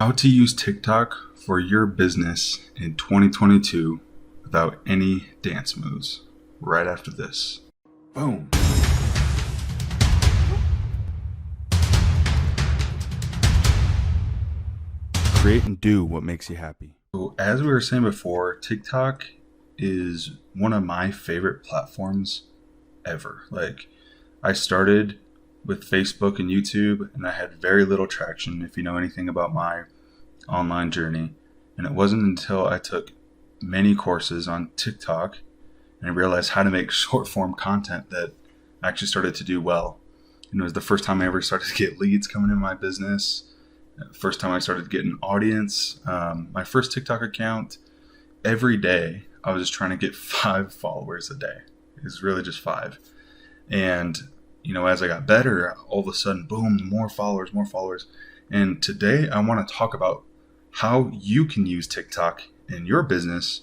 How to use TikTok for your business in 2022 without any dance moves. Right after this. Boom. Create and do what makes you happy. So, as we were saying before, TikTok is one of my favorite platforms ever. I started with Facebook and YouTube, and I had very little traction, if you know anything about my online journey. And it wasn't until I took many courses on TikTok and I realized how to make short form content that I actually started to do well. And it was the first time I ever started to get leads coming in my business. First time I started getting an audience. My first TikTok account, every day I was just trying to get 5 followers a day. It was really just 5. And as I got better, all of a sudden, boom, more followers, more followers. And today I want to talk about how you can use TikTok in your business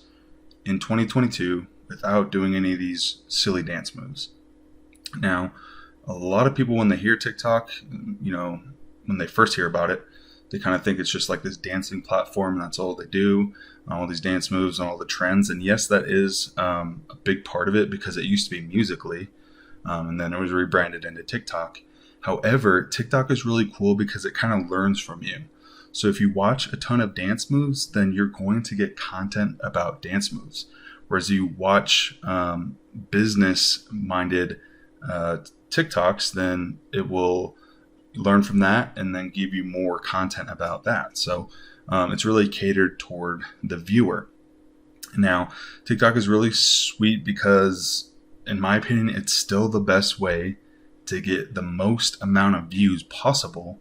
in 2022 without doing any of these silly dance moves. Now, a lot of people, when they hear TikTok, when they first hear about it, they kind of think it's just like this dancing platform and that's all they do, all these dance moves and all the trends. And yes, that is a big part of it because it used to be Musical.ly, and then it was rebranded into TikTok. However, TikTok is really cool because it kind of learns from you. So if you watch a ton of dance moves, then you're going to get content about dance moves. Whereas you watch business-minded TikToks, then it will learn from that and then give you more content about that. So it's really catered toward the viewer. Now, TikTok is really sweet because, in my opinion, it's still the best way to get the most amount of views possible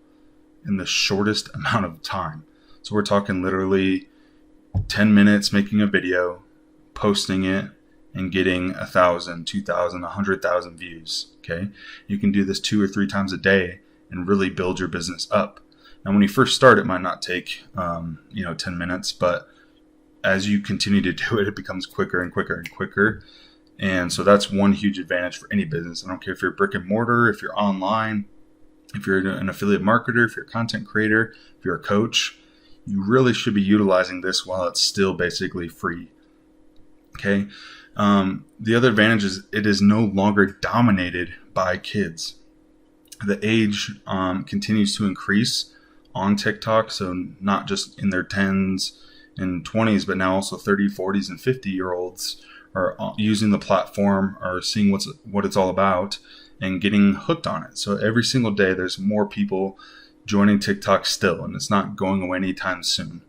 in the shortest amount of time. So we're talking literally 10 minutes making a video, posting it, and getting 1,000, 2,000, 100,000 views. Okay, you can do this 2 or 3 times a day and really build your business up. Now, when you first start, it might not take 10 minutes, but as you continue to do it, it becomes quicker and quicker and quicker. And so that's one huge advantage for any business. I don't care if you're brick and mortar, if you're online, if you're an affiliate marketer, if you're a content creator, if you're a coach, you really should be utilizing this while it's still basically free. Okay. The other advantage is it is no longer dominated by kids. The age continues to increase on TikTok. So not just in their 10s and 20s, but now also 30, 40s, and 50-year-olds are using the platform, are seeing what it's all about and getting hooked on it. So every single day there's more people joining TikTok still, and it's not going away anytime soon.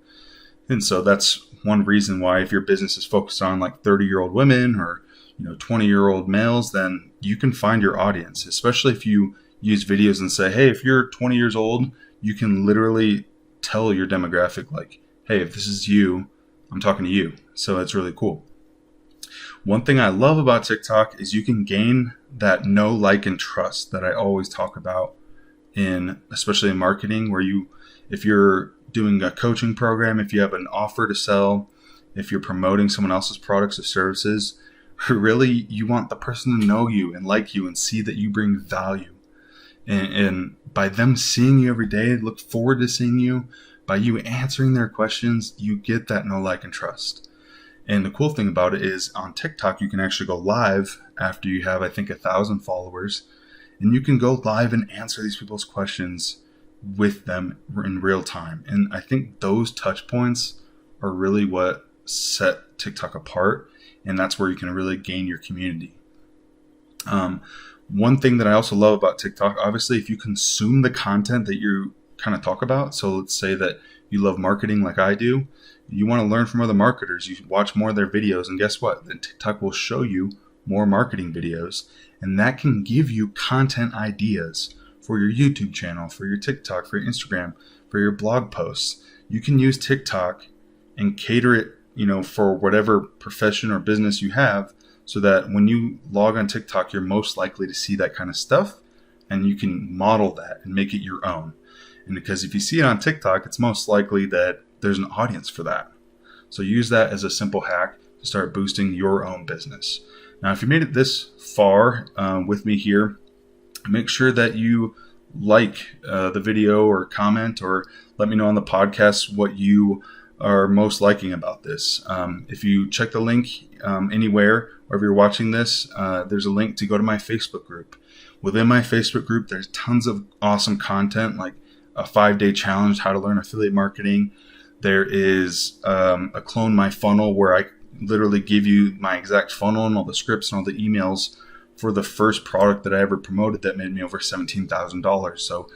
And so that's one reason why, if your business is focused on like 30-year-old women or 20-year-old males, then you can find your audience, especially if you use videos and say, hey, if you're 20 years old, you can literally tell your demographic, like, hey, if this is you, I'm talking to you. So it's really cool. One thing I love about TikTok is you can gain that know, like, and trust that I always talk about especially in marketing, where if you're doing a coaching program, if you have an offer to sell, if you're promoting someone else's products or services, really you want the person to know you and like you and see that you bring value. And by them seeing you every day, look forward to seeing you, by you answering their questions, you get that know, like, and trust. And the cool thing about it is on TikTok, you can actually go live after you have, I think, 1,000 followers. And you can go live and answer these people's questions with them in real time. And I think those touch points are really what set TikTok apart. And that's where you can really gain your community. One thing that I also love about TikTok, obviously, if you consume the content that you kind of talk about. So let's say that you love marketing like I do. You want to learn from other marketers. You watch more of their videos, and guess what? Then TikTok will show you more marketing videos, and that can give you content ideas for your YouTube channel, for your TikTok, for your Instagram, for your blog posts. You can use TikTok and cater it, for whatever profession or business you have, so that when you log on TikTok, you're most likely to see that kind of stuff, and you can model that and make it your own. And because if you see it on TikTok, it's most likely that there's an audience for that. So use that as a simple hack to start boosting your own business. Now, if you made it this far with me here, make sure that you like the video or comment, or let me know on the podcast what you are most liking about this. If you check the link anywhere, wherever you're watching this, there's a link to go to my Facebook group. Within my Facebook group, there's tons of awesome content, like a 5-day challenge, how to learn affiliate marketing. There is a Clone My Funnel, where I literally give you my exact funnel and all the scripts and all the emails for the first product that I ever promoted that made me over $17,000. So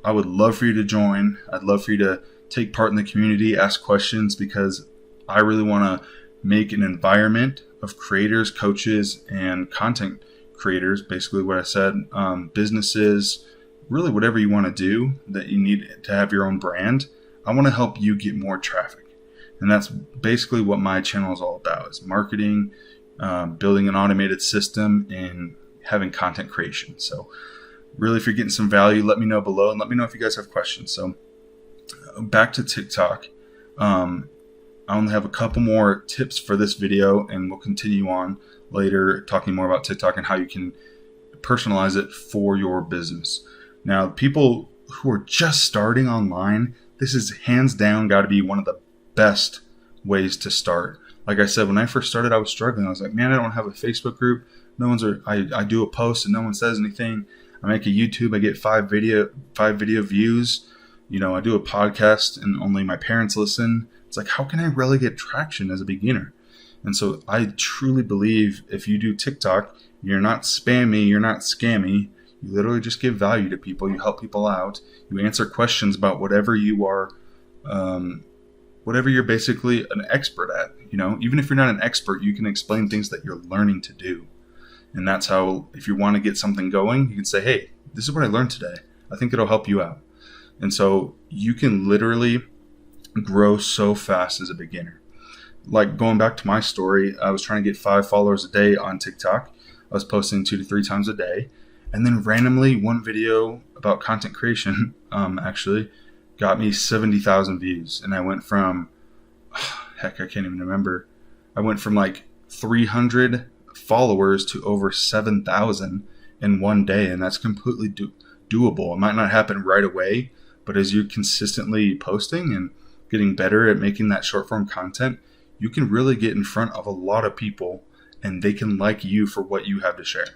I would love for you to join. I'd love for you to take part in the community, ask questions, because I really want to make an environment of creators, coaches, and content creators, basically what I said, businesses, really whatever you want to do that you need to have your own brand. I want to help you get more traffic. And that's basically what my channel is all about, is marketing, building an automated system, and having content creation. So really, if you're getting some value, let me know below, and let me know if you guys have questions. So back to TikTok. I only have a couple more tips for this video, and we'll continue on later talking more about TikTok and how you can personalize it for your business. Now, people who are just starting online, this is hands down got to be one of the best ways to start. Like I said, when I first started, I was struggling. I was like, man, I don't have a Facebook group. I do a post and no one says anything. I make a YouTube, I get five video views. I do a podcast and only my parents listen. It's like, how can I really get traction as a beginner? And so I truly believe if you do TikTok, you're not spammy, you're not scammy. You literally just give value to people. You help people out. You answer questions about whatever you are, whatever you're basically an expert at. Even if you're not an expert, you can explain things that you're learning to do. And that's how, if you want to get something going, you can say, hey, this is what I learned today. I think it'll help you out. And so you can literally grow so fast as a beginner. Like going back to my story, I was trying to get 5 followers a day on TikTok. I was posting 2 to 3 times a day. And then randomly, one video about content creation actually got me 70,000 views. And I went from, I can't even remember. I went from like 300 followers to over 7,000 in one day. And that's completely doable. It might not happen right away, but as you're consistently posting and getting better at making that short form content, you can really get in front of a lot of people and they can like you for what you have to share.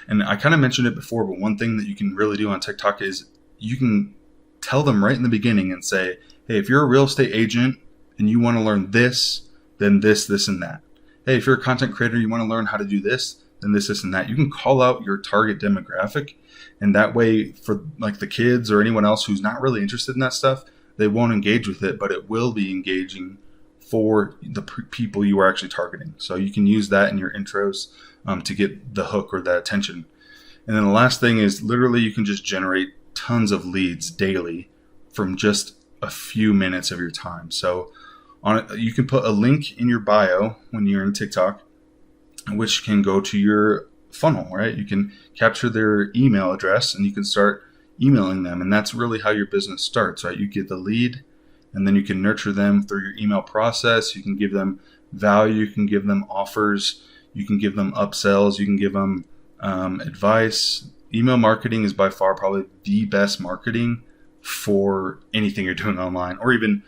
And I kind of mentioned it before, but one thing that you can really do on TikTok is you can tell them right in the beginning and say, hey, if you're a real estate agent and you want to learn this, then this, and that. Hey, if you're a content creator, you want to learn how to do this, then this, and that. You can call out your target demographic. And that way, for like the kids or anyone else who's not really interested in that stuff, they won't engage with it, but it will be engaging for the people you are actually targeting. So you can use that in your intros to get the hook or the attention. And then the last thing is literally you can just generate tons of leads daily from just a few minutes of your time. So you can put a link in your bio when you're in TikTok, which can go to your funnel, right? You can capture their email address and you can start emailing them. And that's really how your business starts, right? You get the lead and then you can nurture them through your email process. You can give them value. You can give them offers. You can give them upsells. You can give them advice. Email marketing is by far probably the best marketing for anything you're doing online, or even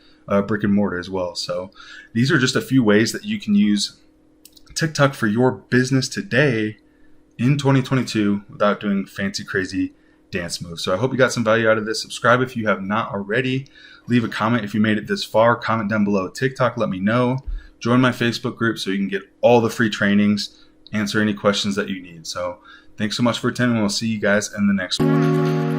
brick and mortar as well. So these are just a few ways that you can use TikTok for your business today in 2022 without doing fancy, crazy dance moves. So I hope you got some value out of this. Subscribe if you have not already. Leave a comment if you made it this far. Comment down below. TikTok, let me know. Join my Facebook group so you can get all the free trainings, answer any questions that you need. So thanks so much for attending. We'll see you guys in the next one.